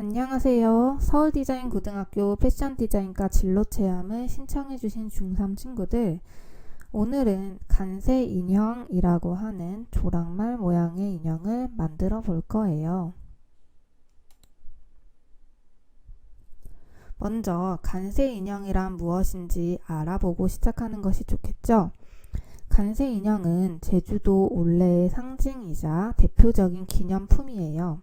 안녕하세요. 서울디자인고등학교 패션디자인과 진로체험을 신청해주신 중3 친구들, 오늘은 간세 인형이라고 하는 조랑말 모양의 인형을 만들어 볼 거예요. 먼저 간세 인형이란 무엇인지 알아보고 시작하는 것이 좋겠죠? 간세 인형은 제주도 올레의 상징이자 대표적인 기념품이에요.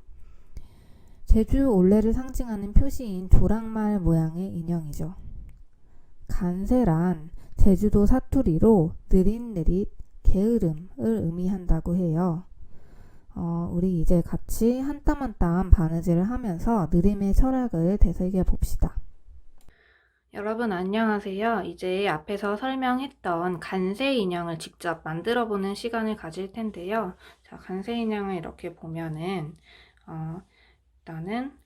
제주 올레를 상징하는 표시인 조랑말 모양의 인형이죠. 간세란 제주도 사투리로 느릿느릿, 게으름을 의미한다고 해요. 우리 이제 같이 한 땀 한 땀 바느질을 하면서 느림의 철학을 되새겨 봅시다. 여러분 안녕하세요. 이제 앞에서 설명했던 간세 인형을 직접 만들어 보는 시간을 가질 텐데요. 자, 간세 인형을 이렇게 보면은 일단은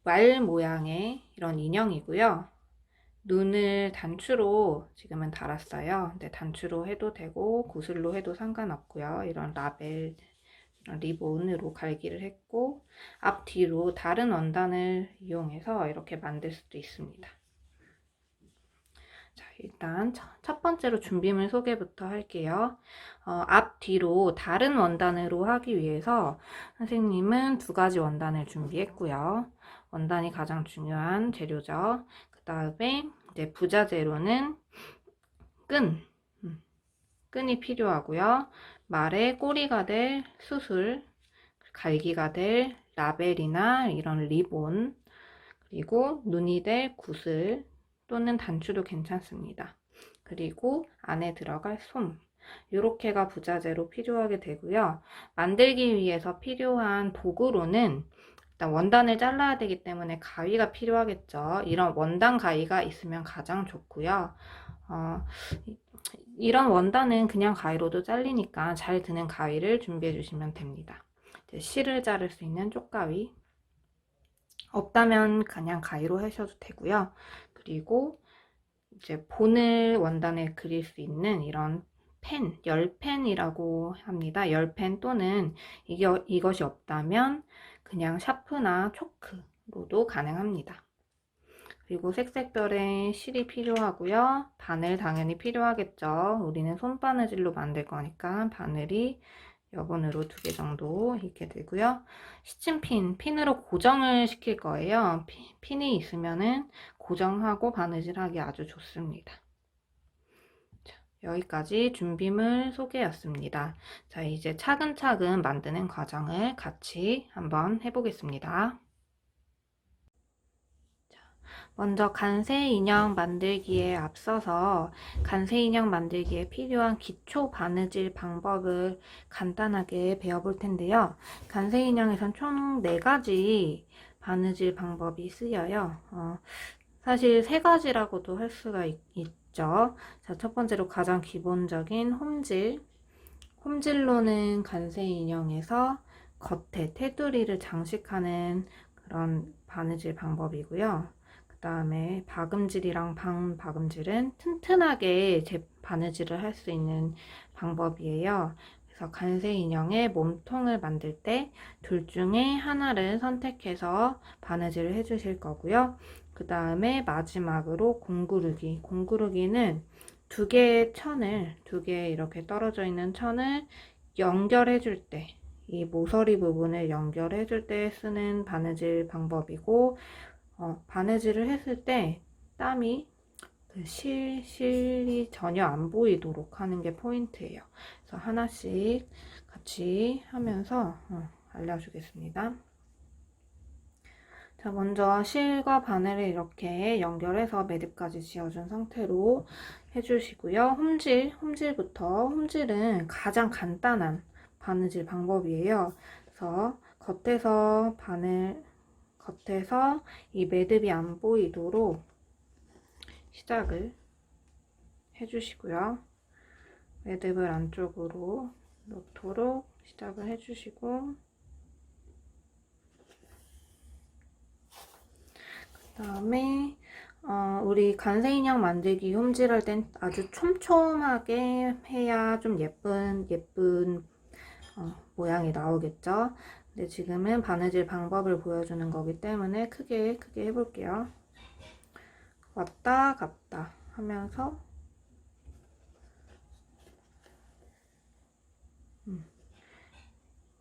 말 모양의 이런 인형이고요. 눈을 단추로 지금은 달았어요. 근데 단추로 해도 되고 구슬로 해도 상관없고요. 이런 라벨, 리본으로 갈기를 했고 앞뒤로 다른 원단을 이용해서 이렇게 만들 수도 있습니다. 자, 일단 첫 번째로 준비물 소개부터 할게요. 앞뒤로 다른 원단으로 하기 위해서 선생님은 두 가지 원단을 준비했고요. 원단이 가장 중요한 재료죠. 그 다음에 이제 부자재로는 끈이 필요하고요. 말의 꼬리가 될 수술, 갈기가 될 라벨이나 이런 리본, 그리고 눈이 될 구슬 또는 단추도 괜찮습니다. 그리고 안에 들어갈 솜, 요렇게가 부자재로 필요하게 되고요. 만들기 위해서 필요한 도구로는 일단 원단을 잘라야 되기 때문에 가위가 필요하겠죠. 이런 원단 가위가 있으면 가장 좋고요. 이런 원단은 그냥 가위로도 잘리니까 잘 드는 가위를 준비해 주시면 됩니다. 이제 실을 자를 수 있는 쪽가위, 없다면 그냥 가위로 하셔도 되고요. 그리고 이제 본을 원단에 그릴 수 있는 이런 펜, 열펜이라고 합니다. 열펜 또는 이것이 없다면 그냥 샤프나 초크로도 가능합니다. 그리고 색색별의 실이 필요하고요. 바늘 당연히 필요하겠죠. 우리는 손바느질로 만들 거니까 바늘이 여분으로 2개 정도 있게 되고요. 핀으로 고정을 시킬 거예요. 핀이 있으면은 고정하고 바느질하기 아주 좋습니다. 자, 여기까지 준비물 소개였습니다. 자, 이제 차근차근 만드는 과정을 같이 한번 해보겠습니다. 먼저 간세 인형 만들기에 앞서서 간세 인형 만들기에 필요한 기초 바느질 방법을 간단하게 배워볼 텐데요. 간세 인형에선 총 4가지 바느질 방법이 쓰여요. 사실 3가지라고도 할 수가 있죠. 자, 첫 번째로 가장 기본적인 홈질. 홈질로는 간세 인형에서 겉에 테두리를 장식하는 그런 바느질 방법이고요. 그 다음에 박음질이랑 방박음질은 튼튼하게 바느질을 할 수 있는 방법이에요. 그래서 간세 인형의 몸통을 만들 때 둘 중에 하나를 선택해서 바느질을 해주실 거고요. 그 다음에 마지막으로 공구르기. 공구르기는 2개의 천을, 2개 이렇게 떨어져 있는 천을 연결해 줄 때, 이 모서리 부분을 연결해 줄 때 쓰는 바느질 방법이고, 바느질을 했을 때 땀이 실이 전혀 안 보이도록 하는 게 포인트예요. 그래서 하나씩 같이 하면서 알려주겠습니다. 자, 먼저 실과 바늘을 이렇게 연결해서 매듭까지 지어준 상태로 해주시고요. 홈질부터. 홈질은 가장 간단한 바느질 방법이에요. 그래서 겉에서 이 매듭이 안 보이도록 시작을 해주시고요. 매듭을 안쪽으로 놓도록 시작을 해주시고, 그 다음에 우리 간세 인형 만들기 홈질할 땐 아주 촘촘하게 해야 좀 예쁜 모양이 나오겠죠. 근데 지금은 바느질 방법을 보여주는 거기 때문에 크게 해볼게요. 왔다 갔다 하면서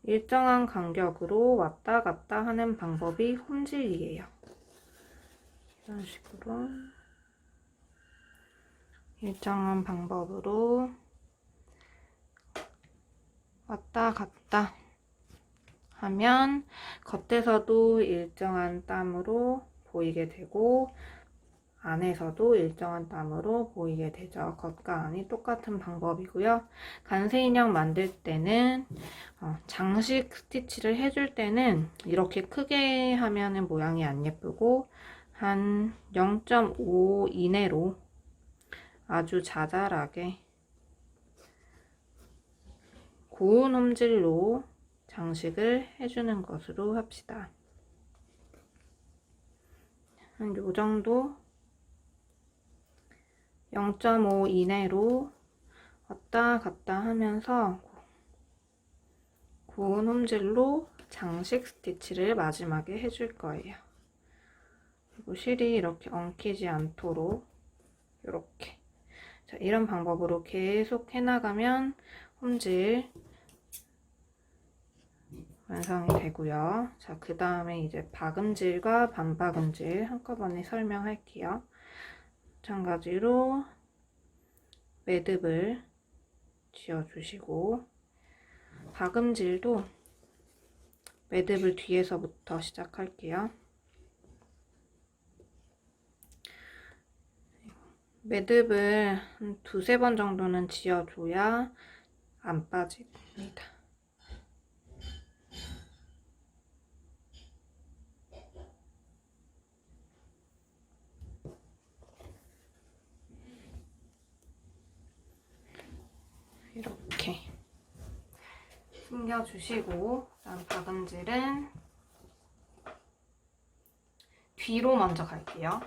일정한 간격으로 왔다 갔다 하는 방법이 홈질이에요. 이런 식으로 일정한 방법으로 왔다 갔다 하면 겉에서도 일정한 땀으로 보이게 되고 안에서도 일정한 땀으로 보이게 되죠. 겉과 안이 똑같은 방법이고요. 간세 인형 만들 때는 장식 스티치를 해줄 때는 이렇게 크게 하면은 모양이 안 예쁘고 한 0.5 이내로 아주 자잘하게 고운 홈질로 장식을 해주는 것으로 합시다. 한 요 정도 0.5 이내로 왔다 갔다 하면서 고운 홈질로 장식 스티치를 마지막에 해줄 거예요. 그리고 실이 이렇게 엉키지 않도록 이렇게 자, 이런 방법으로 계속 해나가면 홈질 완성이 되고요. 자, 그 다음에 이제 박음질과 반박음질 한꺼번에 설명할게요. 마찬가지로 매듭을 지어주시고 박음질도 매듭을 뒤에서부터 시작할게요. 매듭을 한 2~3번 정도는 지어줘야 안 빠집니다. 이렇게 숨겨주시고 그다음 박음질은 뒤로 먼저 갈게요.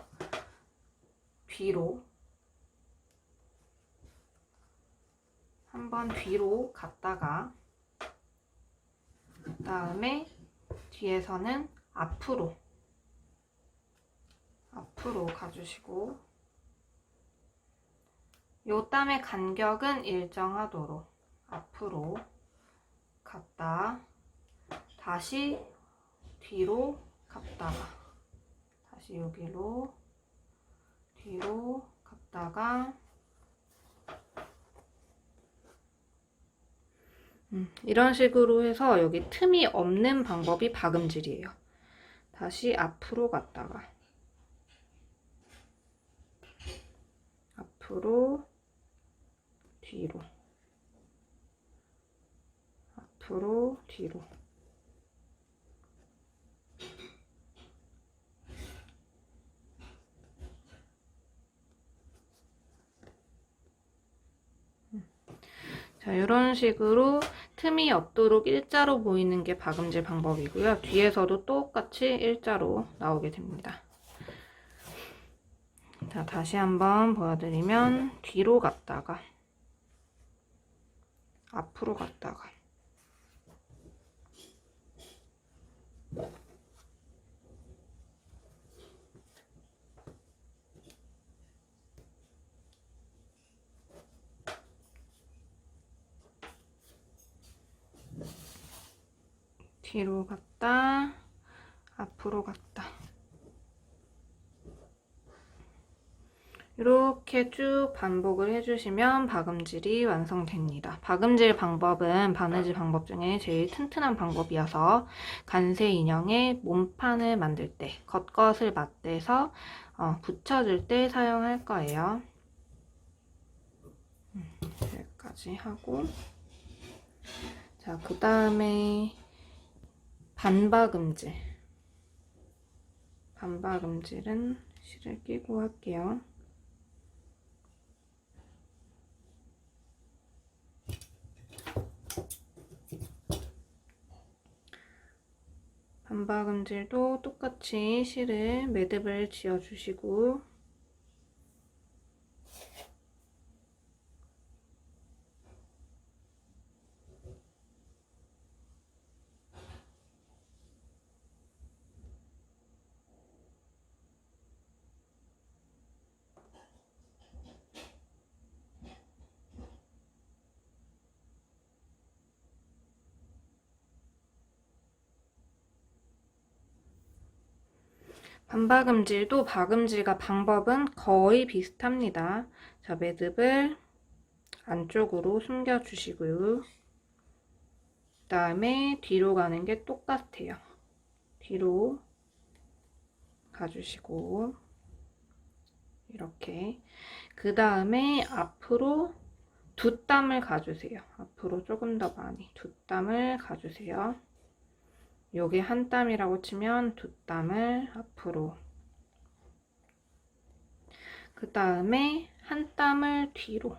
뒤로 한번 뒤로 갔다가 그다음에 뒤에서는 앞으로 가주시고 요 땀의 간격은 일정하도록 앞으로 갔다 다시 뒤로 갔다가 다시 여기로 뒤로 갔다가 이런 식으로 해서 여기 틈이 없는 방법이 박음질이에요. 다시 앞으로 갔다가 앞으로 뒤로 앞으로 뒤로 자, 이런 식으로 틈이 없도록 일자로 보이는 게 박음질 방법이고요. 뒤에서도 똑같이 일자로 나오게 됩니다. 자, 다시 한번 보여드리면 뒤로 갔다가 앞으로 갔다가 뒤로 갔다 앞으로 갔다 이렇게 쭉 반복을 해주시면 박음질이 완성됩니다. 박음질 방법은 바느질 방법 중에 제일 튼튼한 방법이어서 간세 인형의 몸판을 만들 때 겉것을 맞대서 붙여줄 때 사용할 거예요. 여기까지 하고 자, 그 다음에 반박음질은 실을 끼고 할게요. 반박음질도 똑같이 실을 매듭을 지어주시고 반박음질도 박음질과 방법은 거의 비슷합니다. 자, 매듭을 안쪽으로 숨겨주시고요. 그 다음에 뒤로 가는 게 똑같아요. 뒤로 가주시고 이렇게 그 다음에 앞으로 두 땀을 가주세요. 앞으로 조금 더 많이 두 땀을 가주세요. 요게 한 땀이라고 치면 두 땀을 앞으로, 그 다음에 한 땀을 뒤로,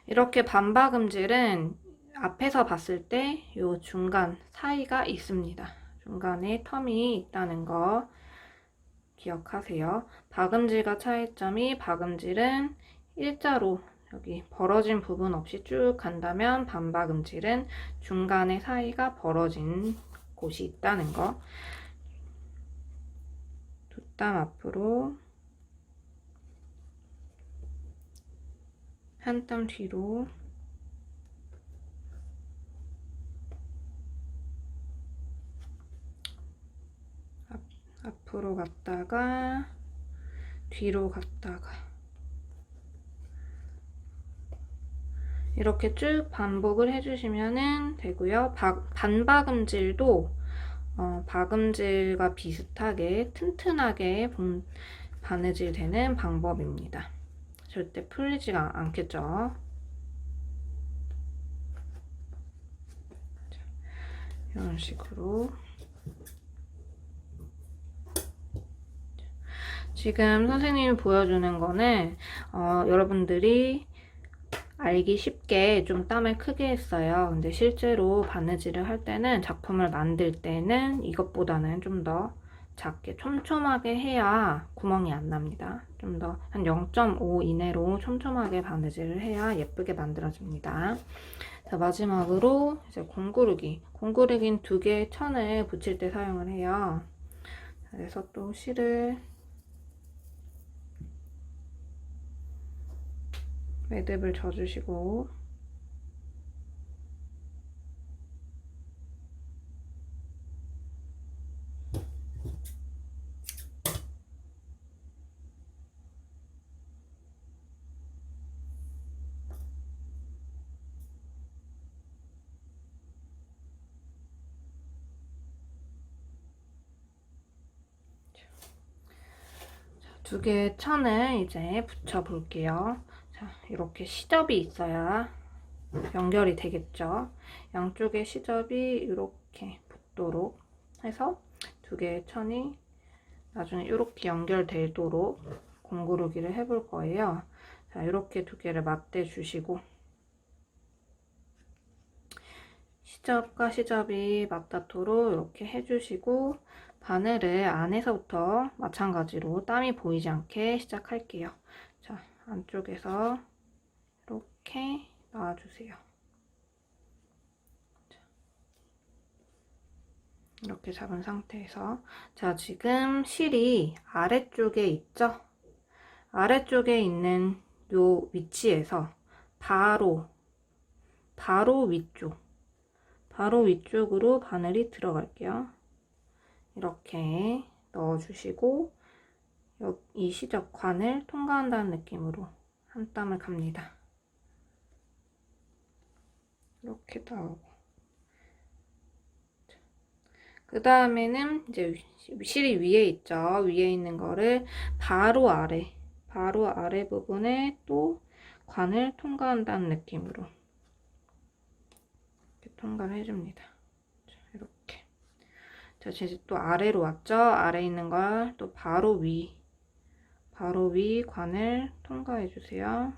이렇게 반박음질은 앞에서 봤을 때 요 중간 사이가 있습니다. 중간에 텀이 있다는 거 기억하세요. 박음질과 차이점이, 박음질은 일자로 여기 벌어진 부분 없이 쭉 간다면 반박음질은 중간에 사이가 벌어진 곳이 있다는 거. 두 땀 앞으로, 한 땀 뒤로, 앞으로 갔다가 뒤로 갔다가 이렇게 쭉 반복을 해주시면 되고요. 반박음질도 박음질과 비슷하게 튼튼하게 바느질 되는 방법입니다. 절대 풀리지가 않겠죠. 이런 식으로 지금 선생님이 보여주는 거는 여러분들이 알기 쉽게 좀 땀을 크게 했어요. 근데 실제로 바느질을 할 때는, 작품을 만들 때는 이것보다는 좀 더 작게 촘촘하게 해야 구멍이 안 납니다. 좀 더 한 0.5 이내로 촘촘하게 바느질을 해야 예쁘게 만들어집니다. 자, 마지막으로 이제 공구르기. 공구르기는 두 개의 천을 붙일 때 사용을 해요. 그래서 또 실을 매듭을 져주시고, 두 개의 천을 이제 붙여 볼게요. 자, 이렇게 시접이 있어야 연결이 되겠죠. 양쪽에 시접이 이렇게 붙도록 해서 두 개의 천이 나중에 이렇게 연결되도록 공구르기를 해볼 거예요. 자, 이렇게 두 개를 맞대 주시고, 시접과 시접이 맞닿도록 이렇게 해주시고, 바늘을 안에서부터 마찬가지로 땀이 보이지 않게 시작할게요. 자, 안쪽에서 이렇게 놔주세요. 이렇게 잡은 상태에서, 자, 지금 실이 아래쪽에 있죠? 아래쪽에 있는 요 위치에서 바로 위쪽으로 바늘이 들어갈게요. 이렇게 넣어주시고, 이 시접관을 통과한다는 느낌으로 한 땀을 갑니다. 이렇게 나오고, 그 다음에는 이제 실이 위에 있죠. 위에 있는 거를 바로 아래 부분에 또 관을 통과한다는 느낌으로 이렇게 통과를 해줍니다. 자, 이렇게. 자, 이제 또 아래로 왔죠. 아래 있는 걸 또 바로 위 관을 통과해 주세요.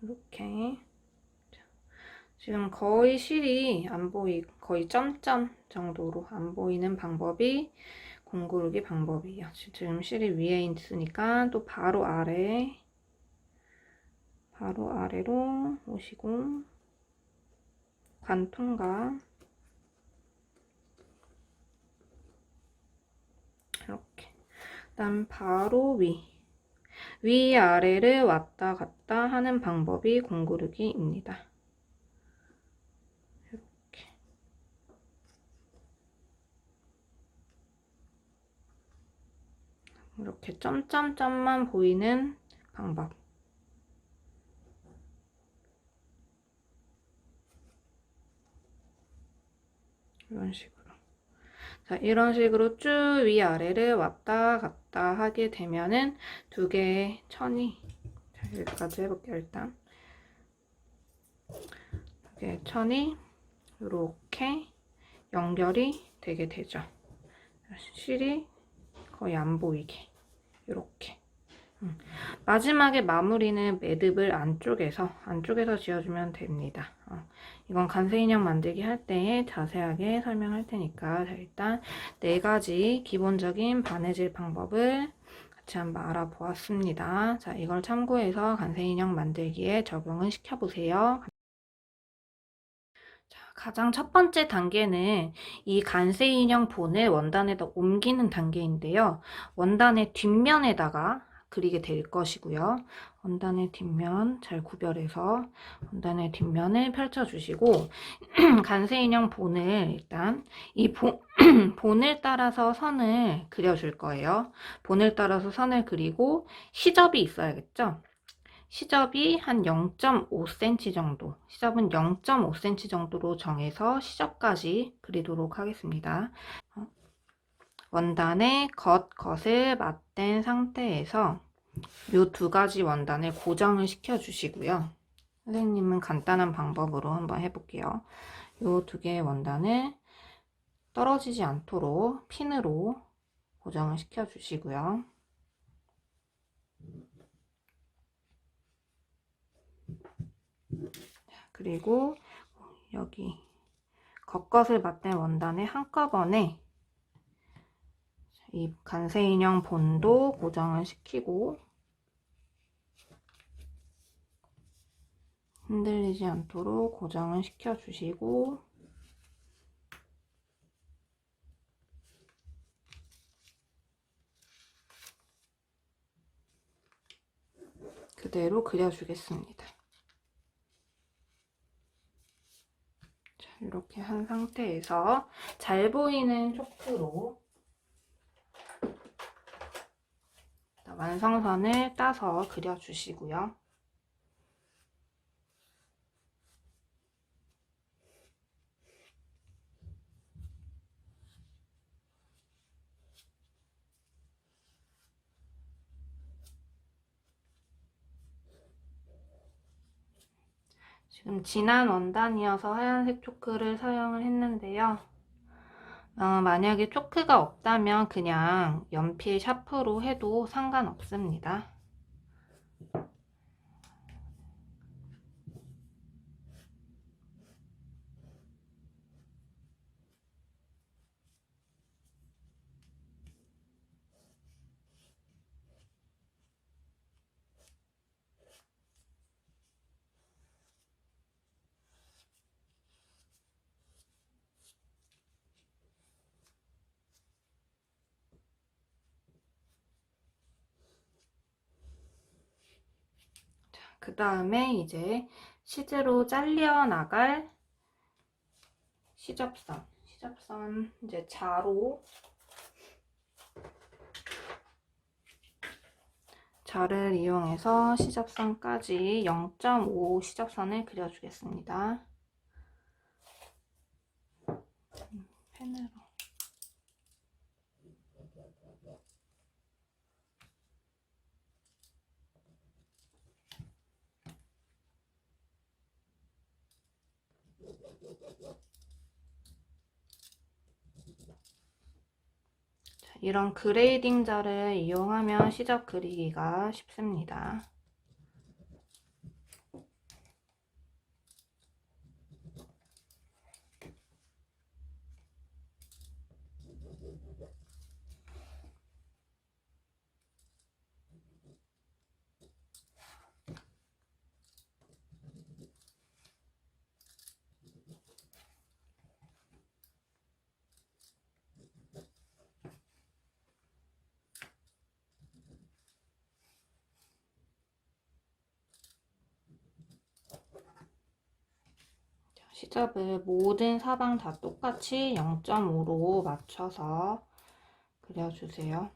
이렇게. 지금 거의 실이 거의 점점 정도로 안 보이는 방법이 공구르기 방법이에요. 지금 실이 위에 있으니까 또 바로 아래로 오시고, 관 통과. 그다음 바로 위아래를 왔다 갔다 하는 방법이 공구르기입니다. 이렇게 점점점만 보이는 방법. 이런 식으로. 자, 이런 식으로 쭉 위아래를 왔다 갔다 하게 되면은 두 개의 천이, 자, 여기까지 해볼게요, 일단. 두 개의 천이 이렇게 연결이 되게 되죠. 실이 거의 안 보이게. 이렇게. 마지막에 마무리는 매듭을 안쪽에서 지어주면 됩니다. 이건 간세 인형 만들기 할 때 자세하게 설명할 테니까, 자, 일단 4가지 기본적인 바느질 방법을 같이 한번 알아보았습니다. 자, 이걸 참고해서 간세 인형 만들기에 적용을 시켜보세요. 자, 가장 첫 번째 단계는 이 간세 인형 본을 원단에다 옮기는 단계인데요. 원단의 뒷면에다가 그리게 될 것이고요. 원단의 뒷면 잘 구별해서 원단의 뒷면을 펼쳐주시고 간세 인형 본을 일단 이 본을 따라서 선을 그려줄 거예요. 본을 따라서 선을 그리고 시접이 있어야겠죠. 시접이 한 0.5cm 정도, 시접은 0.5cm 정도로 정해서 시접까지 그리도록 하겠습니다. 원단의 겉을 맞댄 상태에서 이 2가지 원단을 고정을 시켜주시고요. 선생님은 간단한 방법으로 한번 해볼게요. 이 2개의 원단을 떨어지지 않도록 핀으로 고정을 시켜주시고요. 그리고 여기 겉것을 맞댄 원단에 한꺼번에 이 간세 인형 본도 고정을 시키고 흔들리지 않도록 고정을 시켜주시고 그대로 그려주겠습니다. 자, 이렇게 한 상태에서 잘 보이는 초크로 완성선을 따서 그려주시고요. 지금 진한 원단이어서 하얀색 초크를 사용을 했는데요. 만약에 초크가 없다면 그냥 연필 샤프로 해도 상관없습니다. 그 다음에 이제 시즈로 잘려 나갈 시접선 이제 자를 이용해서 시접선까지 0.5 시접선을 그려주겠습니다. 펜으로. 이런 그레이딩 자를 이용하면 시접 그리기가 쉽습니다. 시접을 모든 사방 다 똑같이 0.5로 맞춰서 그려주세요.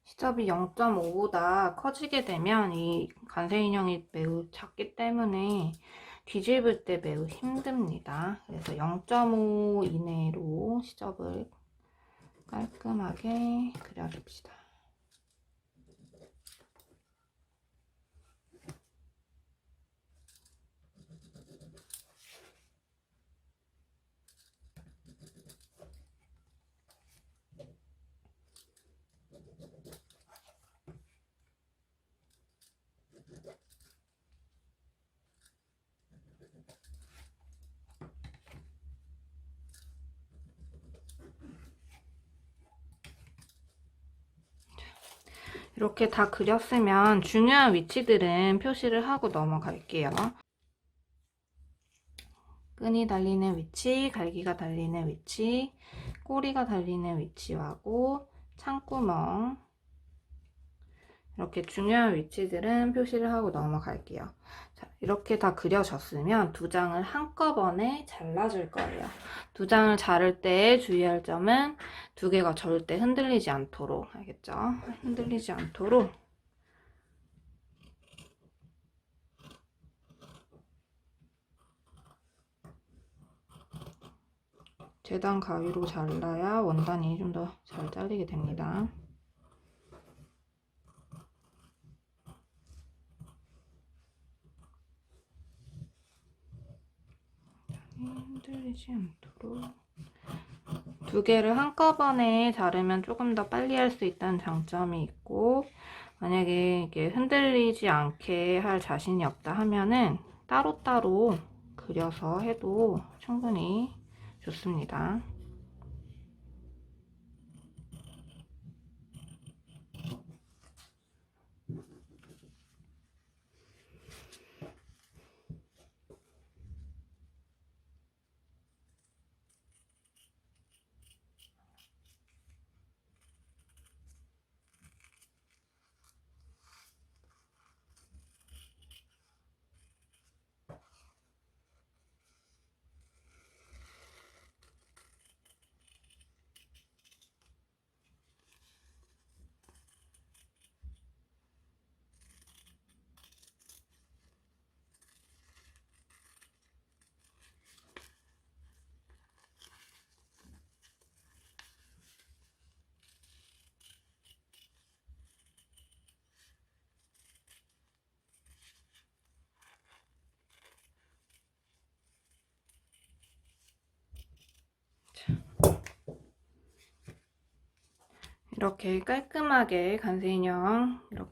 시접이 0.5보다 커지게 되면 이 간세 인형이 매우 작기 때문에 뒤집을 때 매우 힘듭니다. 그래서 0.5 이내로 시접을 깔끔하게 그려줍시다. 이렇게 다 그렸으면 중요한 위치들은 표시를 하고 넘어갈게요. 끈이 달리는 위치, 갈기가 달리는 위치, 꼬리가 달리는 위치하고 창구멍, 이렇게 중요한 위치들은 표시를 하고 넘어갈게요. 자, 이렇게 다 그려졌으면 두 장을 한꺼번에 잘라줄 거예요. 두 장을 자를 때 주의할 점은 두 개가 절대 흔들리지 않도록, 알겠죠? 흔들리지 않도록 재단 가위로 잘라야 원단이 좀 더 잘 잘리게 됩니다. 흔들리지 않도록 두 개를 한꺼번에 자르면 조금 더 빨리 할 수 있다는 장점이 있고, 만약에 이게 흔들리지 않게 할 자신이 없다 하면은 따로따로 그려서 해도 충분히 좋습니다. 이렇게 깔끔하게 간세 인형 이렇게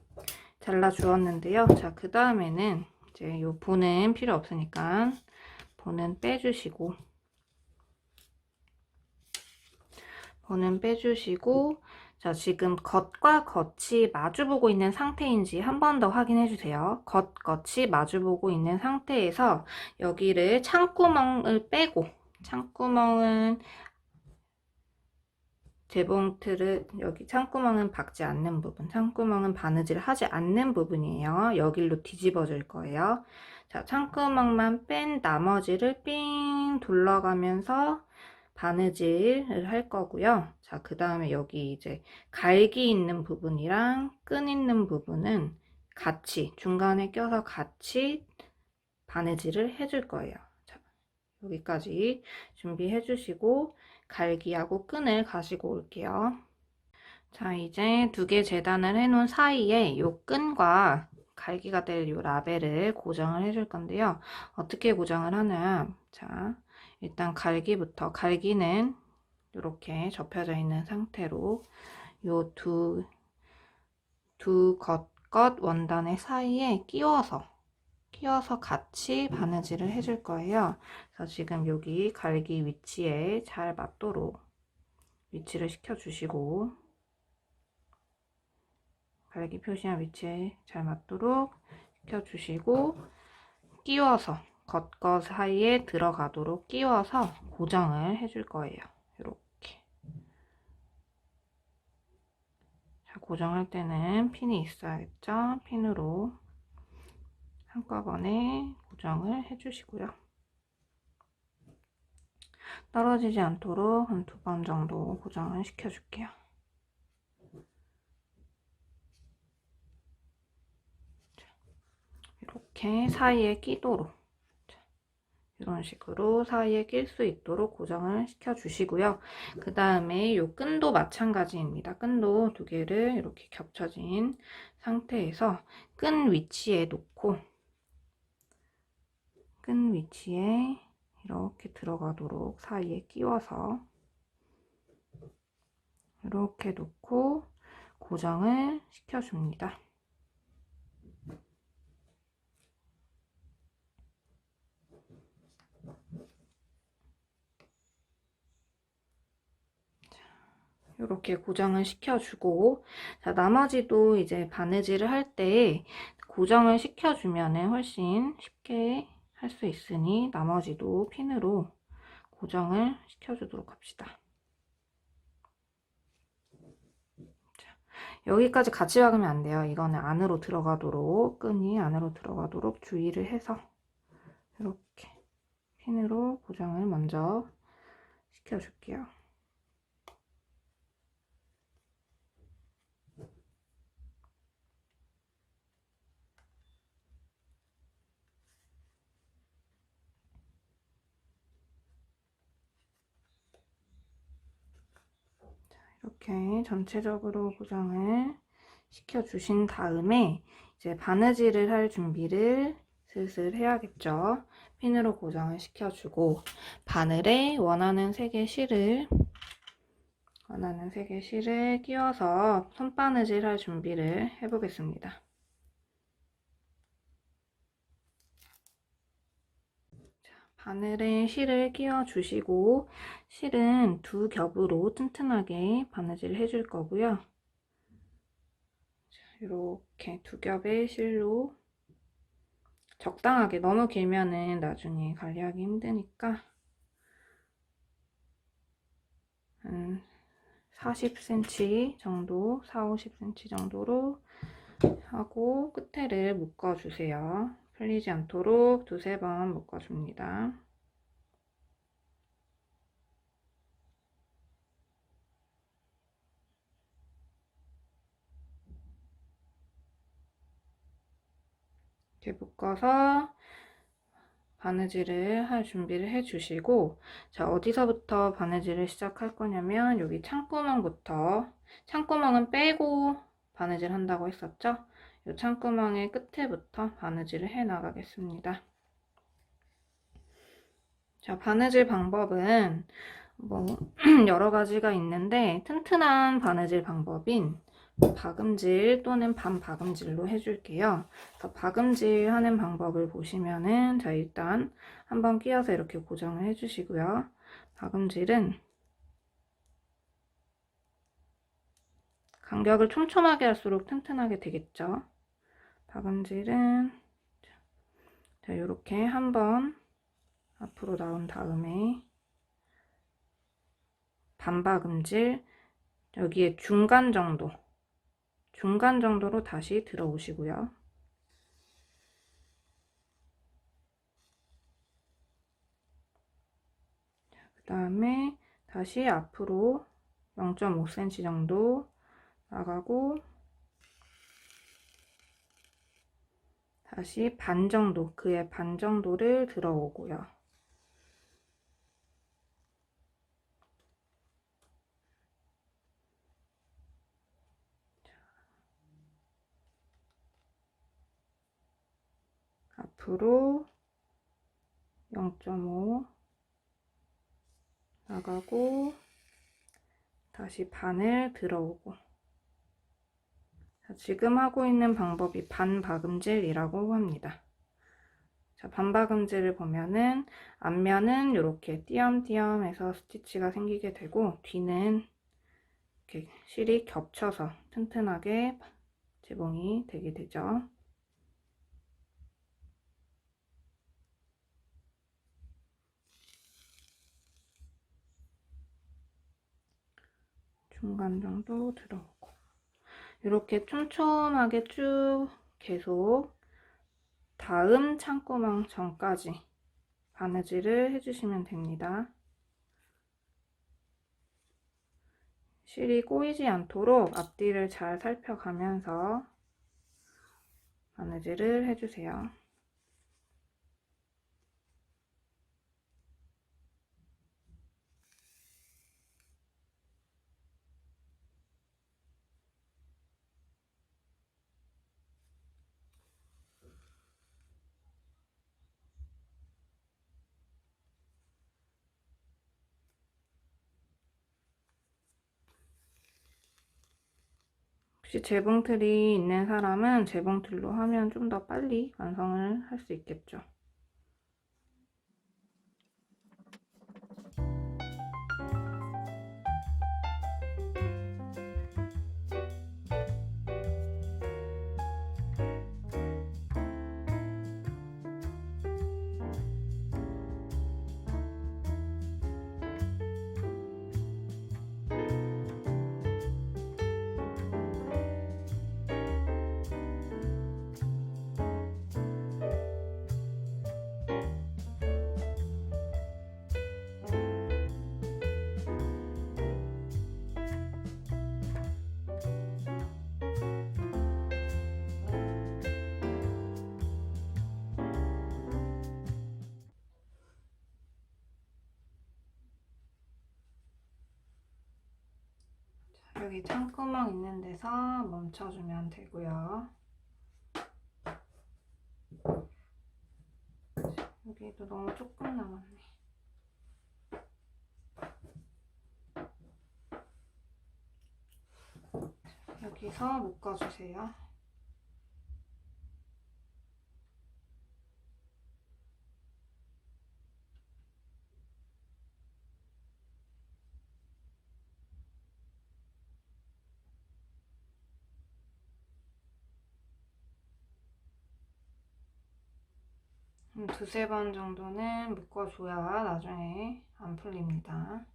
잘라 주었는데요. 자, 그 다음에는 이제 요 보는 필요 없으니까 보는 빼주시고, 자, 지금 겉과 겉이 마주보고 있는 상태인지 한 번 더 확인해 주세요. 겉이 마주보고 있는 상태에서 여기를 창구멍을 빼고, 창구멍은 재봉틀을 여기 창구멍은 박지 않는 부분, 창구멍은 바느질을 하지 않는 부분이에요. 여기로 뒤집어 줄 거예요. 자, 창구멍만 뺀 나머지를 삥 둘러가면서 바느질을 할 거고요. 자, 그 다음에 여기 이제 갈기 있는 부분이랑 끈 있는 부분은 같이 중간에 껴서 같이 바느질을 해줄 거예요. 자, 여기까지 준비해 주시고 갈기하고 끈을 가지고 올게요. 자, 이제 두 개 재단을 해놓은 사이에 이 끈과 갈기가 될 이 라벨을 고정을 해줄 건데요. 어떻게 고정을 하냐? 자, 일단 갈기는 이렇게 접혀져 있는 상태로 요 두 겉 원단의 사이에 끼워서 같이 바느질을 해줄 거예요. 그래서 지금 여기 갈기 위치에 잘 맞도록 위치를 시켜주시고, 갈기 표시한 위치에 잘 맞도록 시켜주시고, 끼워서 겉과 사이에 들어가도록 끼워서 고정을 해줄 거예요. 이렇게. 자, 고정할 때는 핀이 있어야겠죠? 핀으로 한꺼번에 고정을 해주시고요. 떨어지지 않도록 한 2번 정도 고정을 시켜줄게요. 이렇게 사이에 끼도록, 이런 식으로 사이에 낄 수 있도록 고정을 시켜주시고요. 그 다음에 이 끈도 마찬가지입니다. 끈도 2개를 이렇게 겹쳐진 상태에서 끈 위치에 놓고, 끈 위치에 이렇게 들어가도록 사이에 끼워서 이렇게 놓고 고정을 시켜줍니다. 이렇게 고정을 시켜주고, 자, 나머지도 이제 바느질을 할 때 고정을 시켜주면 훨씬 쉽게 할 수 있으니 나머지도 핀으로 고정을 시켜주도록 합시다. 자, 여기까지 같이 박으면 안 돼요. 이거는 안으로 들어가도록, 끈이 안으로 들어가도록 주의를 해서 이렇게 핀으로 고정을 먼저 시켜줄게요. 이렇게 전체적으로 고정을 시켜주신 다음에 이제 바느질을 할 준비를 슬슬 해야겠죠. 핀으로 고정을 시켜주고 바늘에 원하는 색의 실을 끼워서 손바느질 할 준비를 해보겠습니다. 바늘에 실을 끼워 주시고, 실은 2겹으로 튼튼하게 바느질을 해줄 거고요. 이렇게 2겹의 실로 적당하게, 너무 길면은 나중에 관리하기 힘드니까 한 40cm 정도, 40-50cm 정도로 하고 끝에를 묶어주세요. 풀리지 않도록 2-3번 묶어줍니다. 이렇게 묶어서 바느질을 할 준비를 해주시고, 자, 어디서부터 바느질을 시작할 거냐면 여기 창구멍부터, 창구멍은 빼고 바느질 한다고 했었죠? 이 창구멍의 끝에부터 바느질을 해 나가겠습니다. 자, 바느질 방법은 뭐 여러 가지가 있는데 튼튼한 바느질 방법인 박음질 또는 반박음질로 해줄게요. 그래서 박음질 하는 방법을 보시면은, 자, 일단 한번 끼워서 이렇게 고정을 해주시고요. 박음질은 간격을 촘촘하게 할수록 튼튼하게 되겠죠. 박음질은 자, 이렇게 한번 앞으로 나온 다음에 반박음질, 여기에 중간 정도로 다시 들어오시고요. 그 다음에 다시 앞으로 0.5cm 정도 나가고, 다시 반 정도, 그의 반 정도를 들어오고요. 옆으로 0.5 나가고 다시 반을 들어오고. 자, 지금 하고 있는 방법이 반박음질이라고 합니다. 자, 반박음질을 보면은 앞면은 이렇게 띄엄띄엄해서 스티치가 생기게 되고 뒤는 이렇게 실이 겹쳐서 튼튼하게 재봉이 되게 되죠. 중간 정도 들어오고 이렇게 촘촘하게 쭉 계속 다음 창구멍 전까지 바느질을 해주시면 됩니다. 실이 꼬이지 않도록 앞뒤를 잘 살펴가면서 바느질을 해주세요. 혹시 재봉틀이 있는 사람은 재봉틀로 하면 좀 더 빨리 완성을 할 수 있겠죠. 여기 창구멍 있는 데서 멈춰주면 되고요. 여기도 너무 조금 남았네. 여기서 묶어주세요. 두세 번 정도는 묶어줘야 나중에 안 풀립니다.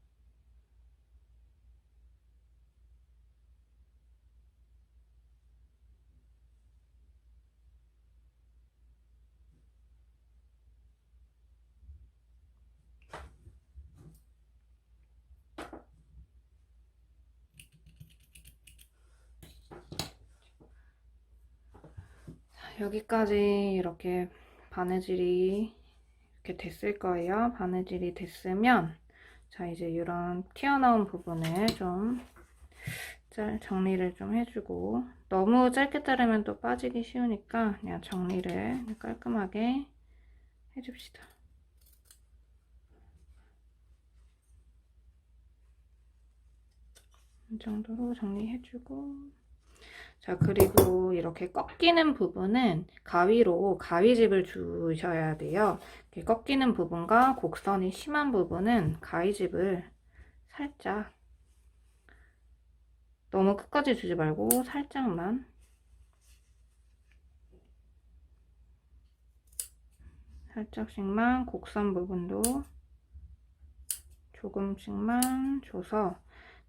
여기까지 이렇게 바느질이 이렇게 됐을 거예요. 바느질이 됐으면 자, 이제 이런 튀어나온 부분을 좀 정리를 좀 해주고, 너무 짧게 자르면 또 빠지기 쉬우니까 그냥 정리를 깔끔하게 해줍시다. 이 정도로 정리해주고, 자, 그리고 이렇게 꺾이는 부분은 가위로 가위집을 주셔야 돼요. 이렇게 꺾이는 부분과 곡선이 심한 부분은 가위집을 살짝, 너무 끝까지 주지 말고 살짝만, 살짝씩만 곡선 부분도 조금씩만 줘서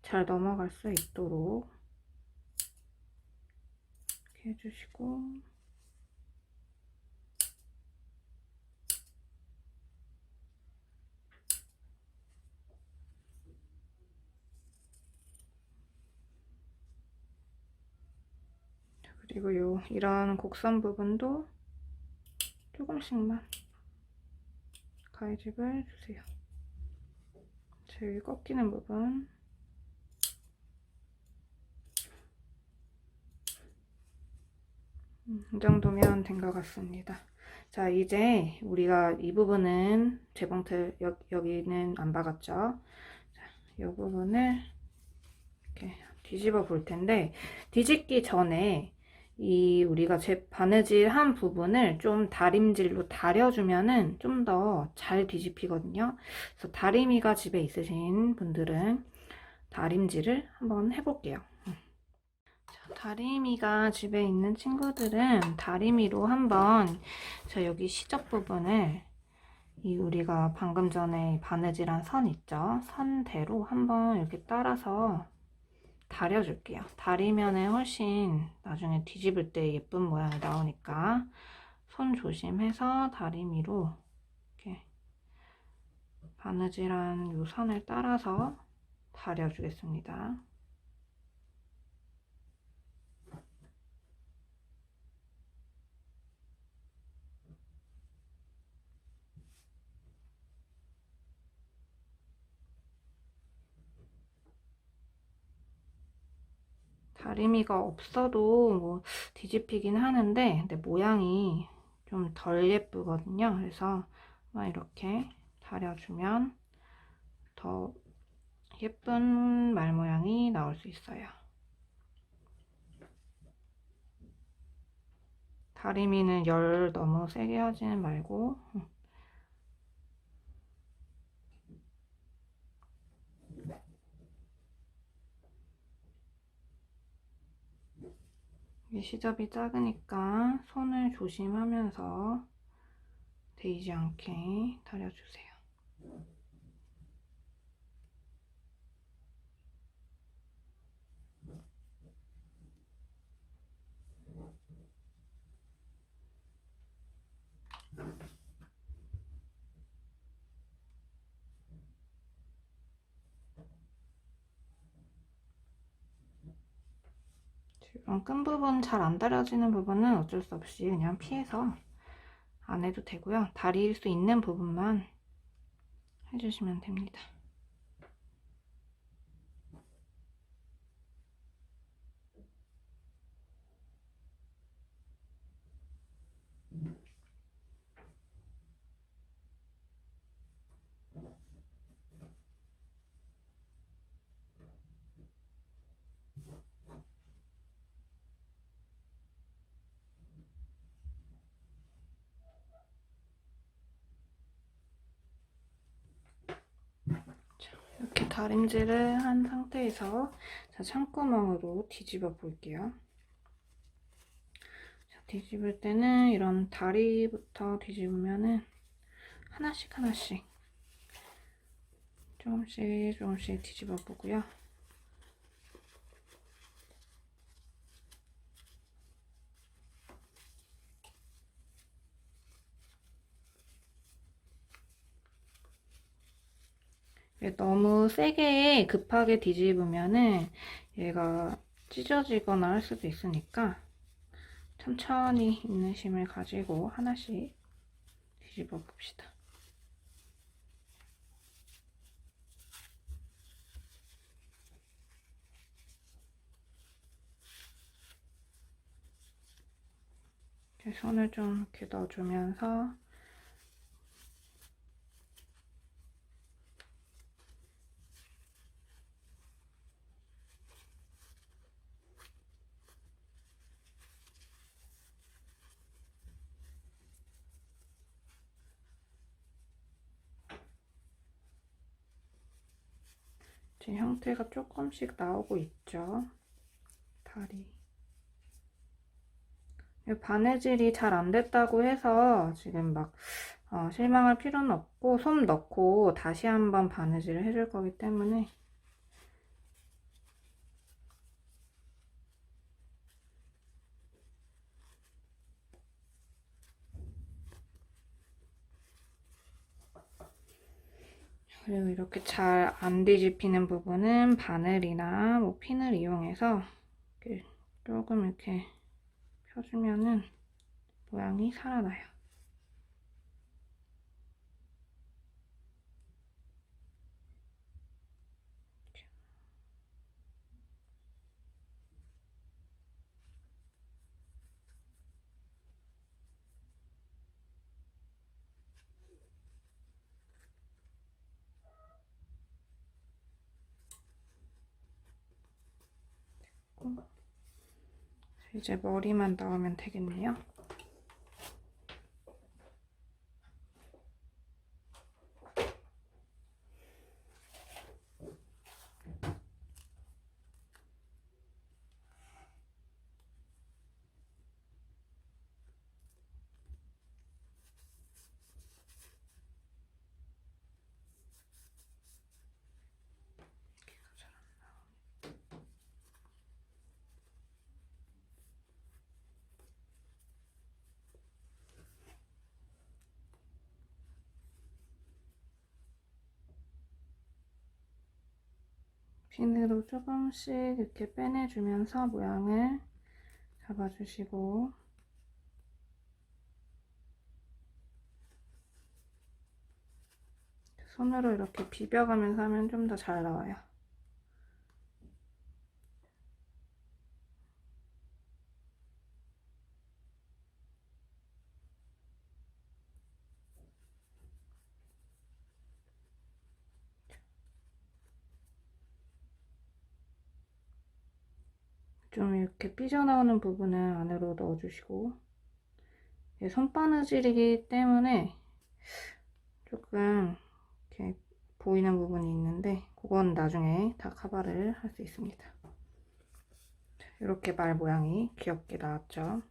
잘 넘어갈 수 있도록 이렇게 해주시고, 그리고 이런 곡선 부분도 조금씩만 가위집을 주세요. 여기 꺾이는 부분, 이 정도면 된 것 같습니다. 자, 이제 우리가 이 부분은 재봉틀 여기는 안 박았죠? 자, 이 부분을 이렇게 뒤집어 볼 텐데, 뒤집기 전에 이 우리가 바느질 한 부분을 좀 다림질로 다려주면은 좀 더 잘 뒤집히거든요. 그래서 다리미가 집에 있으신 분들은 다림질을 한번 해볼게요. 자, 다리미가 집에 있는 친구들은 다리미로 한번 여기 시접 부분을 이 우리가 방금 전에 바느질한 선 있죠? 선대로 한번 이렇게 따라서 다려줄게요. 다리면은 훨씬 나중에 뒤집을 때 예쁜 모양이 나오니까 손 조심해서 다리미로 이렇게 바느질한 요 선을 따라서 다려주겠습니다. 다리미가 없어도 뭐 뒤집히긴 하는데 근데 모양이 좀 덜 예쁘거든요. 그래서 막 이렇게 다려주면 더 예쁜 말 모양이 나올 수 있어요. 다리미는 열 너무 세게 하지는 말고 시접이 작으니까 손을 조심하면서 데이지 않게 다려주세요. 지금 끈 부분 잘 안 다려지는 부분은 어쩔 수 없이 그냥 피해서 안 해도 되고요. 다릴 수 있는 부분만 해주시면 됩니다. 이렇게 다림질을 한 상태에서 창구멍으로 뒤집어 볼게요. 뒤집을 때는 이런 다리부터 뒤집으면은 하나씩 조금씩 뒤집어 보고요. 너무 세게 급하게 뒤집으면은 얘가 찢어지거나 할 수도 있으니까 천천히 인내심을 가지고 하나씩 뒤집어 봅시다. 손을 좀 이렇게 넣어주면서 지금 형태가 조금씩 나오고 있죠. 다리. 바느질이 잘 안 됐다고 해서 지금 막 실망할 필요는 없고 솜 넣고 다시 한번 바느질을 해줄 거기 때문에 그리고 이렇게 잘 안 뒤집히는 부분은 바늘이나 뭐 핀을 이용해서 이렇게 조금 이렇게 펴주면은 모양이 살아나요. 이제 머리만 넣으면 되겠네요. 핀으로 조금씩 이렇게 빼내주면서 모양을 잡아주시고, 손으로 이렇게 비벼가면서 하면 좀 더 잘 나와요. 좀 이렇게 삐져나오는 부분은 안으로 넣어주시고, 손바느질이기 때문에 조금 이렇게 보이는 부분이 있는데 그건 나중에 다 커버를 할 수 있습니다. 이렇게 말 모양이 귀엽게 나왔죠.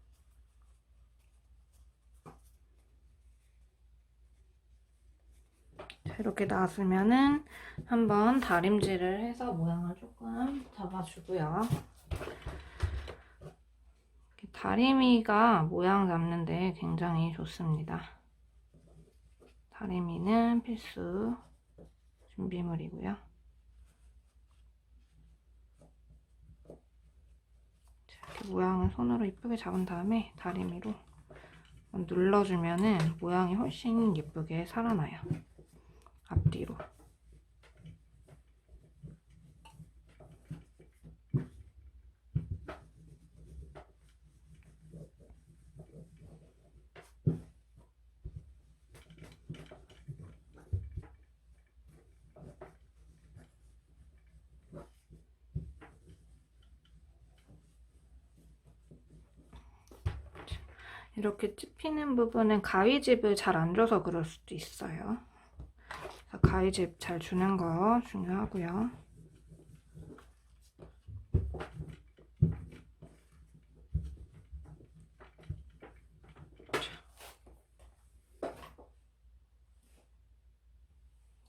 자, 이렇게 나왔으면은 한번 다림질을 해서 모양을 조금 잡아주고요. 다리미가 모양 잡는데 굉장히 좋습니다. 다리미는 필수 준비물이고요. 자, 이렇게 모양을 손으로 이쁘게 잡은 다음에 다리미로 눌러주면은 모양이 훨씬 예쁘게 살아나요. 앞뒤로. 이렇게 찝히는 부분은 가위집을 잘 안 줘서 그럴 수도 있어요. 가위집 잘 주는 거 중요하고요.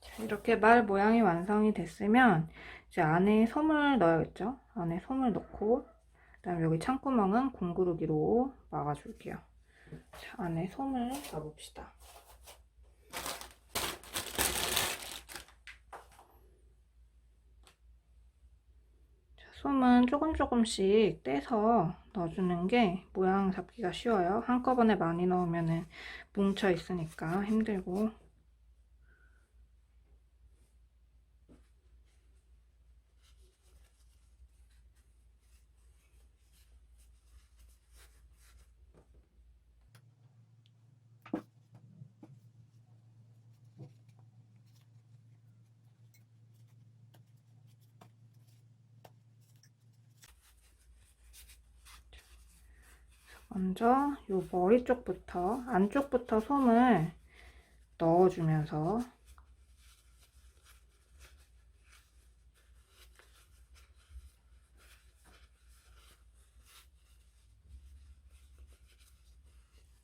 자, 이렇게 말 모양이 완성이 됐으면 이제 안에 솜을 넣어야겠죠. 안에 솜을 넣고 그다음에 여기 창구멍은 공구르기로 막아줄게요. 자, 안에 솜을 넣어봅시다. 솜은 조금씩 떼서 넣어주는 게 모양 잡기가 쉬워요. 한꺼번에 많이 넣으면 뭉쳐 있으니까 힘들고. 먼저 요 머리 쪽부터 안쪽부터 솜을 넣어주면서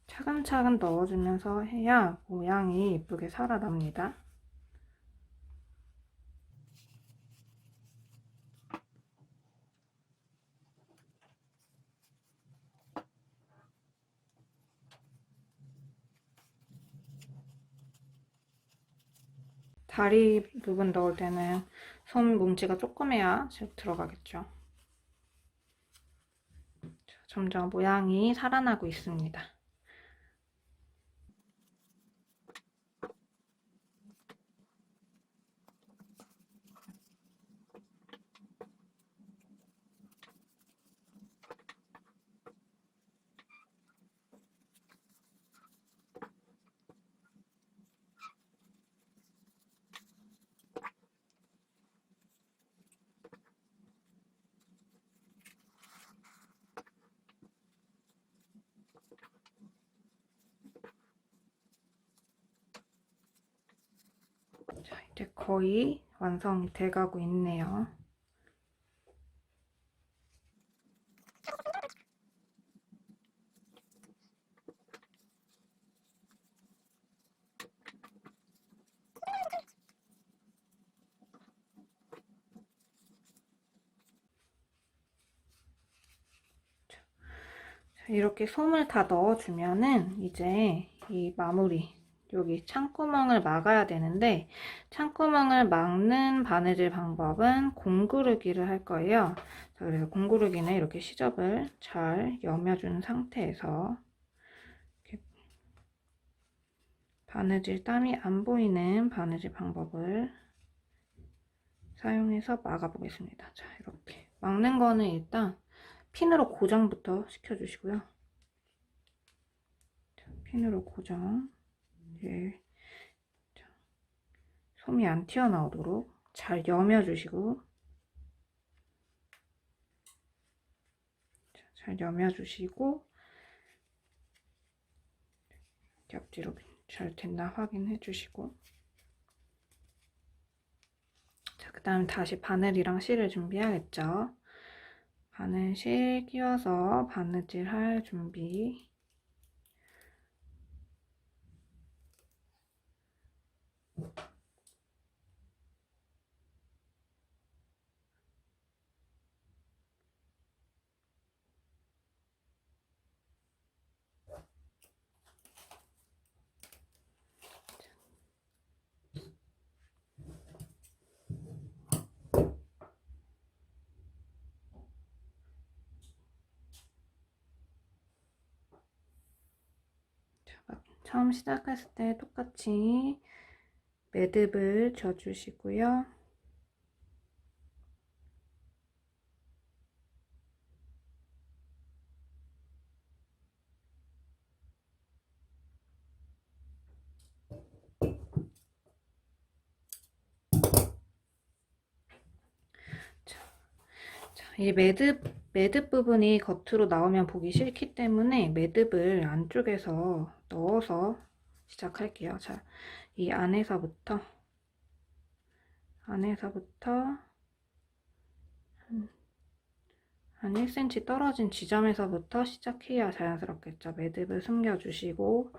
차근차근 넣어주면서 해야 모양이 예쁘게 살아납니다. 다리 부분 넣을 때는 솜 뭉치가 조금해야 쭉 들어가겠죠. 점점 모양이 살아나고 있습니다. 이제 거의 완성이 돼가고 있네요. 이렇게 솜을 다 넣어주면은 이제 이 마무리, 여기 창구멍을 막아야 되는데, 창구멍을 막는 바느질 방법은 공구르기를 할 거예요. 자, 그래서 공구르기는 이렇게 시접을 잘 여며준 상태에서 이렇게 바느질 땀이 안 보이는 바느질 방법을 사용해서 막아 보겠습니다. 자, 이렇게 막는 거는 일단 핀으로 고정부터 시켜주시고요. 자, 핀으로 고정. 예. 자, 솜이 안 튀어나오도록 잘 여며주시고, 자, 잘 여며주시고, 옆뒤로 잘 됐나 확인해 주시고, 자, 그 다음 다시 바늘이랑 실을 준비해야겠죠. 바늘실 끼워서 바느질 할 준비. 처음 시작했을 때 똑같이 매듭을 져주시고요. 자, 이 매듭 부분이 겉으로 나오면 보기 싫기 때문에 매듭을 안쪽에서 넣어서 시작할게요. 자, 이 안에서부터 한 1cm 떨어진 지점에서부터 시작해야 자연스럽겠죠. 매듭을 숨겨주시고,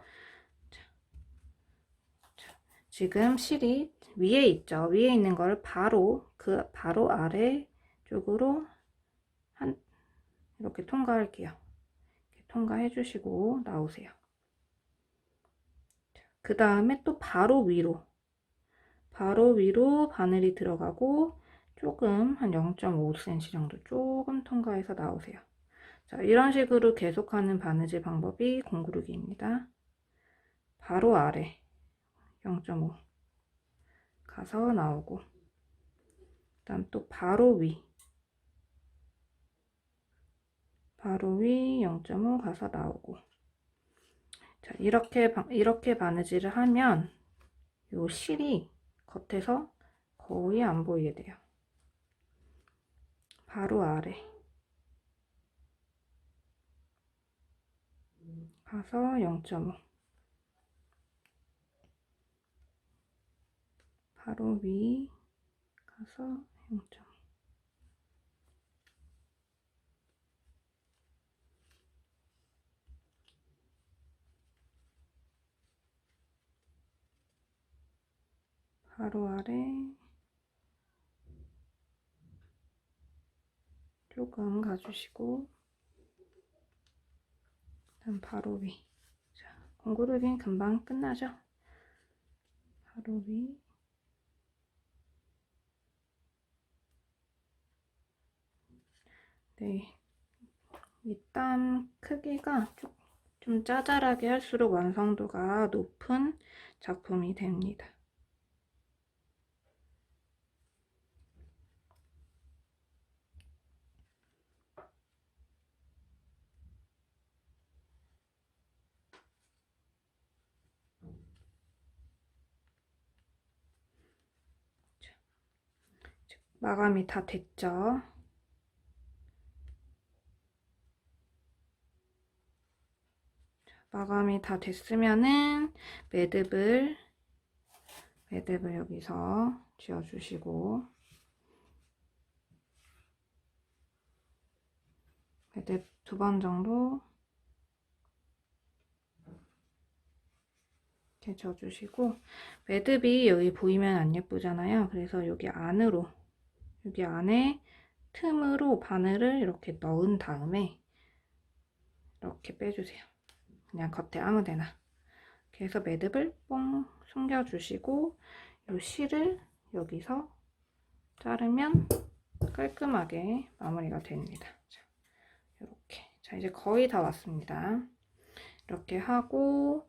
지금 실이 위에 있죠. 위에 있는 걸 바로 바로 아래 쪽으로 이렇게 통과할게요. 이렇게 통과해 주시고 나오세요. 그 다음에 또 바로 위로 바늘이 들어가고 조금 한 0.5cm 정도 조금 통과해서 나오세요. 자, 이런 식으로 계속하는 바느질 방법이 공구르기입니다. 바로 아래 0.5 가서 나오고, 그다음 또 바로 위 0.5 가서 나오고. 자, 이렇게 바느질을 하면 요 실이 겉에서 거의 안 보이게 돼요. 바로 아래 가서 0.5, 바로 위 가서 0.5. 바로 아래 조금 가주시고, 그다음 바로 위. 자, 공구르기는 금방 끝나죠? 바로 위. 네, 이 땀 크기가 좀 짜잘하게 할수록 완성도가 높은 작품이 됩니다. 마감이 다 됐죠? 마감이 다 됐으면은 매듭을 매듭을 여기서 지어주시고 매듭 2번 정도 이렇게 져주시고, 매듭이 여기 보이면 안 예쁘잖아요. 그래서 여기 안으로, 여기 안에 틈으로 바늘을 이렇게 넣은 다음에 이렇게 빼주세요. 그냥 겉에 아무 데나. 이렇게 해서 매듭을 뽕 숨겨주시고 이 실을 여기서 자르면 깔끔하게 마무리가 됩니다. 자, 이렇게. 자, 이제 거의 다 왔습니다. 이렇게 하고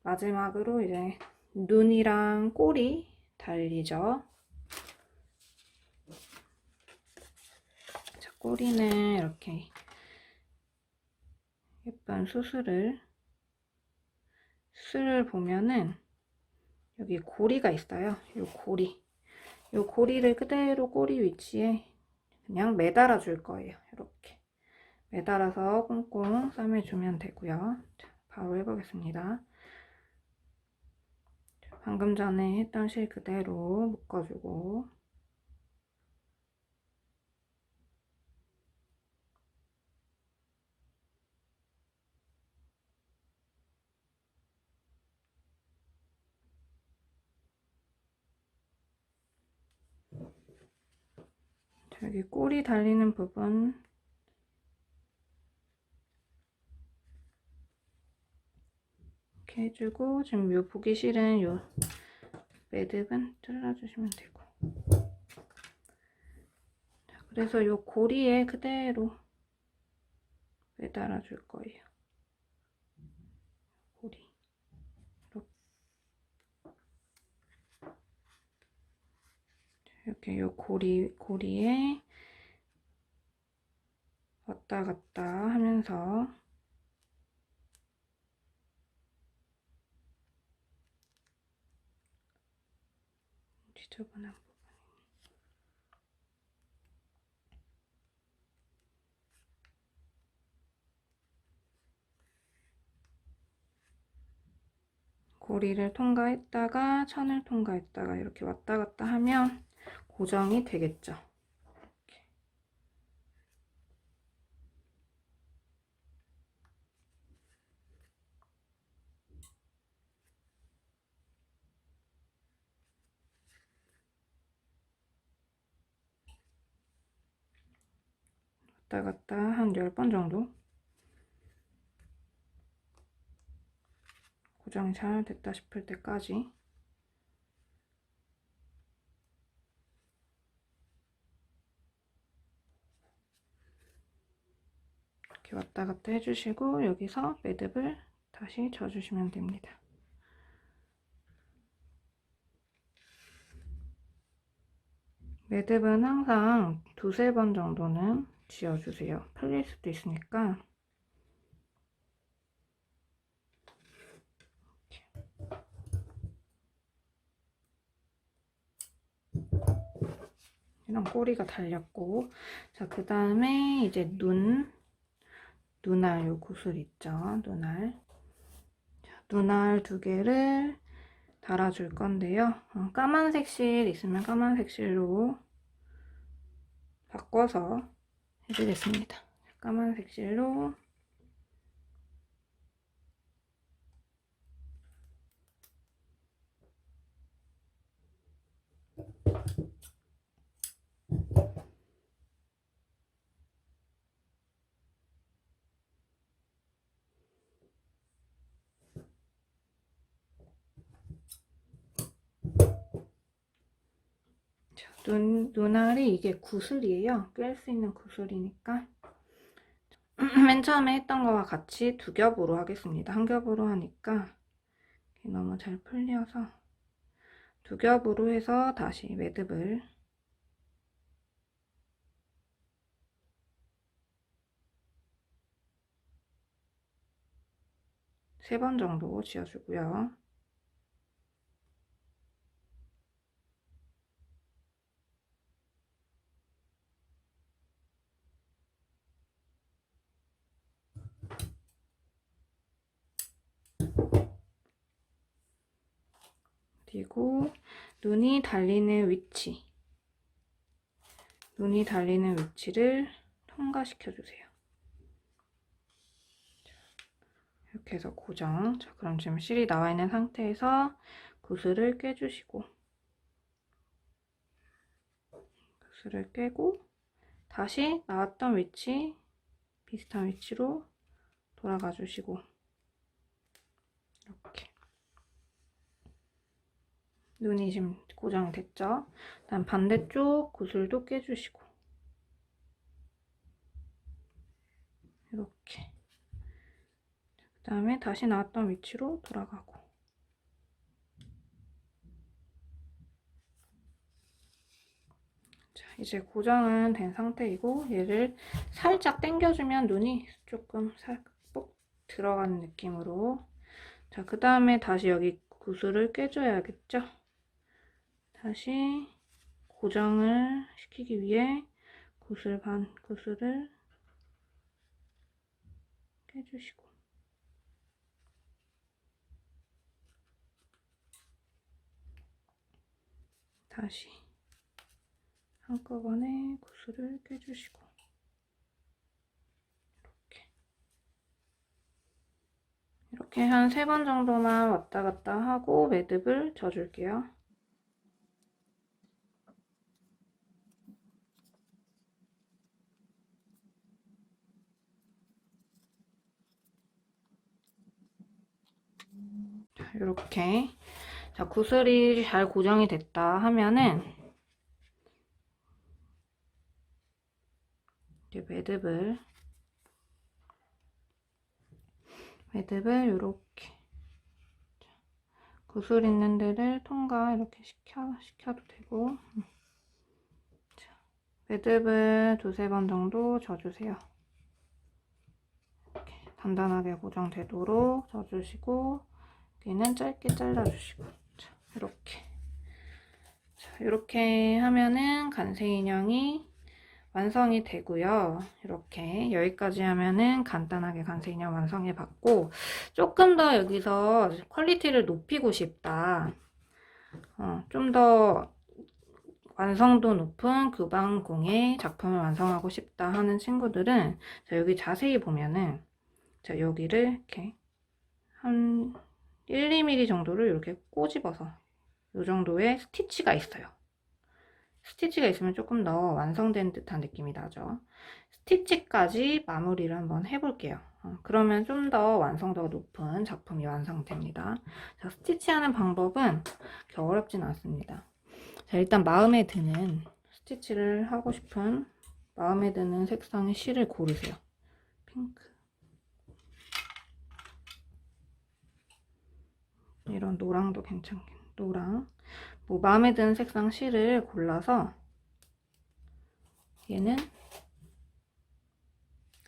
마지막으로 이제 눈이랑 꼬리 달리죠. 자, 꼬리는 이렇게 예쁜 수술을 보면은 여기 고리가 있어요. 이 고리를 그대로 꼬리 위치에 그냥 매달아 줄 거예요. 이렇게 매달아서 꽁꽁 싸매주면 되고요. 자, 바로 해보겠습니다. 방금 전에 했던 실 그대로 묶어주고 여기 꼬리 달리는 부분 이렇게 해주고, 지금 요 보기 싫은 요 매듭은 잘라주시면 되고, 자, 그래서 요 고리에 그대로 매달아 줄 거예요. 고리 이렇게 요 고리에 왔다 갔다 하면서 지저분한 부분. 고리를 통과했다가 천을 통과했다가 이렇게 왔다 갔다 하면 고정이 되겠죠. 이렇게. 왔다 갔다 한 10번 정도 고정이 잘 됐다 싶을 때까지 이렇게 왔다 갔다 해주시고 여기서 매듭을 다시 져주시면 됩니다. 매듭은 항상 2~3번 정도는 지어주세요. 풀릴 수도 있으니까. 이런 꼬리가 달렸고, 자, 그 다음에 이제 눈알 요 구슬 있죠? 눈알. 자, 눈알 2개를 달아줄 건데요. 까만색 실 있으면 까만색 실로 바꿔서 해주겠습니다. 까만색 실로 눈알이 이게 구슬이에요. 꿰 수 있는 구슬이니까 맨 처음에 했던 거와 같이 2겹으로 하겠습니다. 1겹으로 하니까 너무 잘 풀려서 2겹으로 해서 다시 매듭을 세 번 정도 지어주고요. 그리고 눈이 달리는 위치를 통과시켜 주세요. 이렇게 해서 고정. 자, 그럼 지금 실이 나와 있는 상태에서 구슬을 꿰주시고, 구슬을 꿰고 다시 나왔던 위치, 비슷한 위치로 돌아가 주시고, 이렇게 눈이 지금 고정이 됐죠? 다음 반대쪽 구슬도 꿰주시고, 이렇게. 그 다음에 다시 나왔던 위치로 돌아가고, 자, 이제 고정은 된 상태이고, 얘를 살짝 당겨주면 눈이 조금 꼭 들어가는 느낌으로. 자, 그 다음에 다시 여기 구슬을 꿰줘야겠죠? 다시 고정을 시키기 위해 구슬을 꿰주시고, 다시 한꺼번에 구슬을 꿰주시고, 이렇게 한 3번 정도만 왔다 갔다 하고 매듭을 져줄게요. 자, 이렇게. 자, 구슬이 잘 고정이 됐다 하면은 이제 매듭을 이렇게 구슬 있는 데를 통과 이렇게 시켜도 되고, 자, 매듭을 2-3번 정도 져주세요. 이렇게 단단하게 고정되도록 져주시고, 여기는 짧게 잘라주시고, 자, 이렇게. 자, 이렇게 하면은 간세 인형이 완성이 되고요. 이렇게 여기까지 하면은 간단하게 간세 인형 완성해 봤고, 조금 더 여기서 퀄리티를 높이고 싶다. 좀 더 완성도 높은 금방공예 작품을 완성하고 싶다 하는 친구들은, 자, 여기 자세히 보면은, 자, 여기를 이렇게 한 1-2mm 정도를 이렇게 꼬집어서 이 정도의 스티치가 있어요. 스티치가 있으면 조금 더 완성된 듯한 느낌이 나죠. 스티치까지 마무리를 한번 해볼게요. 그러면 좀 더 완성도가 높은 작품이 완성됩니다. 자, 스티치하는 방법은 그렇게 어렵진 않습니다. 자, 일단 마음에 드는 스티치를 하고 싶은 마음에 드는 색상의 실을 고르세요. 핑크, 이런 노랑도 괜찮겠네. 노랑, 뭐 마음에 드는 색상 실을 골라서 얘는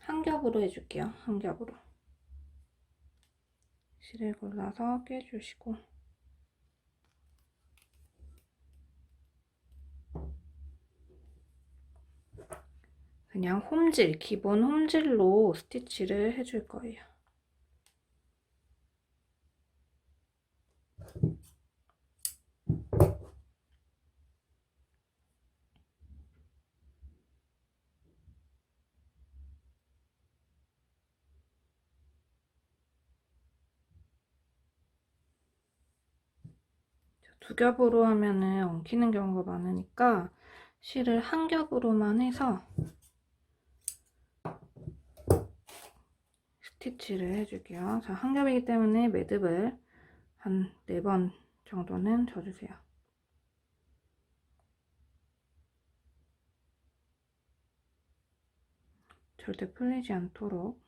한 겹으로 해줄게요. 한 겹으로 실을 골라서 꿰주시고, 그냥 홈질, 기본 홈질로 스티치를 해줄 거예요. 두 겹으로 하면은 엉키는 경우가 많으니까 실을 한 겹으로만 해서 스티치를 해줄게요. 자, 한 겹이기 때문에 매듭을 한 4번 정도는 져주세요. 절대 풀리지 않도록.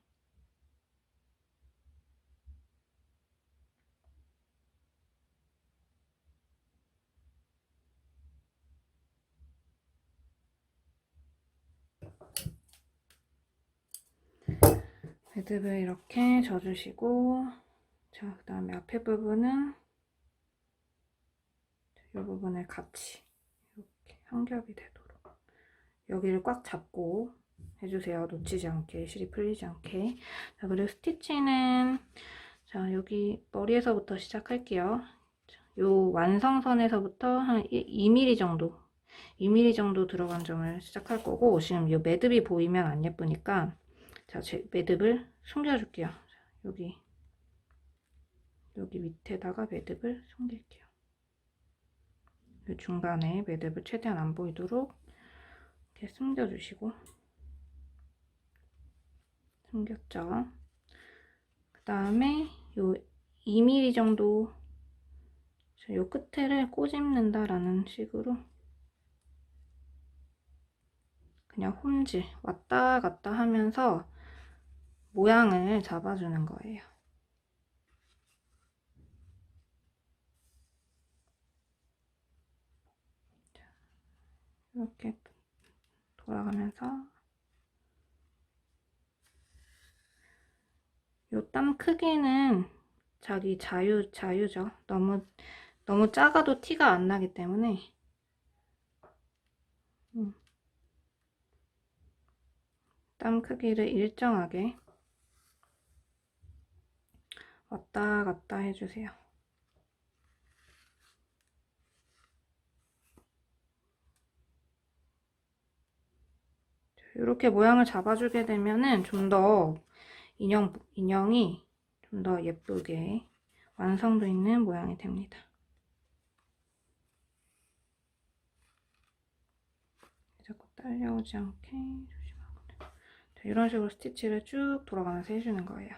매듭을 이렇게 져주시고, 자, 그 다음에 앞에 부분은 이 부분을 같이 이렇게 한 겹이 되도록 여기를 꽉 잡고 해주세요. 놓치지 않게, 실이 풀리지 않게. 자, 그리고 스티치는, 자, 여기 머리에서부터 시작할게요. 자, 요 완성선에서부터 한 2mm 정도 들어간 점을 시작할 거고, 지금 요 매듭이 보이면 안 예쁘니까 자, 제 매듭을 숨겨줄게요. 여기 밑에다가 매듭을 숨길게요. 요 중간에 매듭을 최대한 안 보이도록 이렇게 숨겨주시고, 숨겼죠. 그 다음에 요 2mm 정도 요 끝에를 꼬집는다라는 식으로 그냥 홈질 왔다 갔다 하면서 모양을 잡아주는 거예요. 이렇게 돌아가면서 요 땀 크기는 자기 자유죠. 너무 작아도 티가 안 나기 때문에 땀 크기를 일정하게 왔다 갔다 해주세요. 이렇게 모양을 잡아주게 되면은 좀 더 인형이 좀 더 예쁘게 완성도 있는 모양이 됩니다. 자꾸 딸려오지 않게 조심하고. 이런 식으로 스티치를 쭉 돌아가면서 해주는 거예요.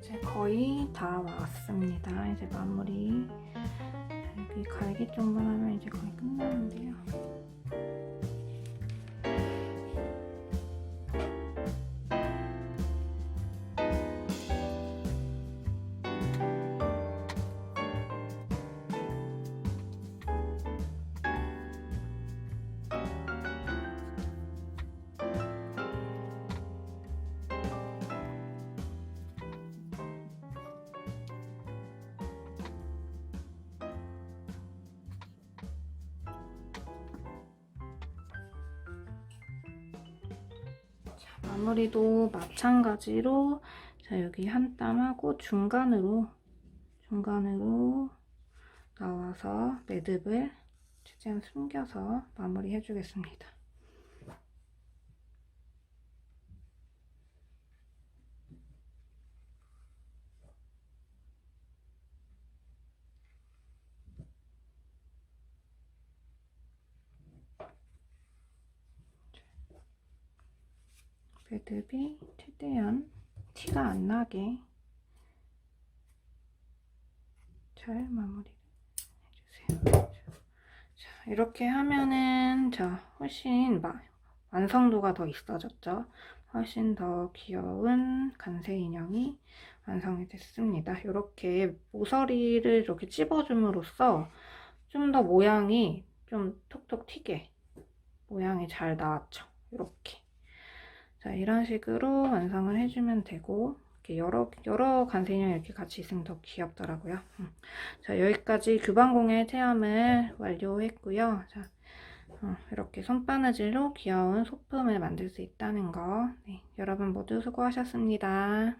이제 거의 다 왔습니다. 이제 마무리. 여기 갈기 정도만 하면 이제 거의 끝나는데요. 마무리도 마찬가지로 자 여기 한 땀 하고 중간으로 나와서 매듭을 최대한 숨겨서 마무리 해주겠습니다. 매듭이 최대한 티가 안 나게 잘 마무리를 해주세요. 자, 이렇게 하면은 자 훨씬 완성도가 더 있어졌죠. 훨씬 더 귀여운 간새 인형이 완성이 됐습니다. 이렇게 모서리를 이렇게 찝어줌으로써 좀 더 모양이 좀 톡톡 튀게 모양이 잘 나왔죠. 이렇게. 자, 이런 식으로 완성을 해주면 되고, 이렇게 여러 간새 인형이 이렇게 같이 있으면 더 귀엽더라고요. 자, 여기까지 규방공예 체험을 완료했고요. 자, 이렇게 손바느질로 귀여운 소품을 만들 수 있다는 거. 네, 여러분 모두 수고하셨습니다.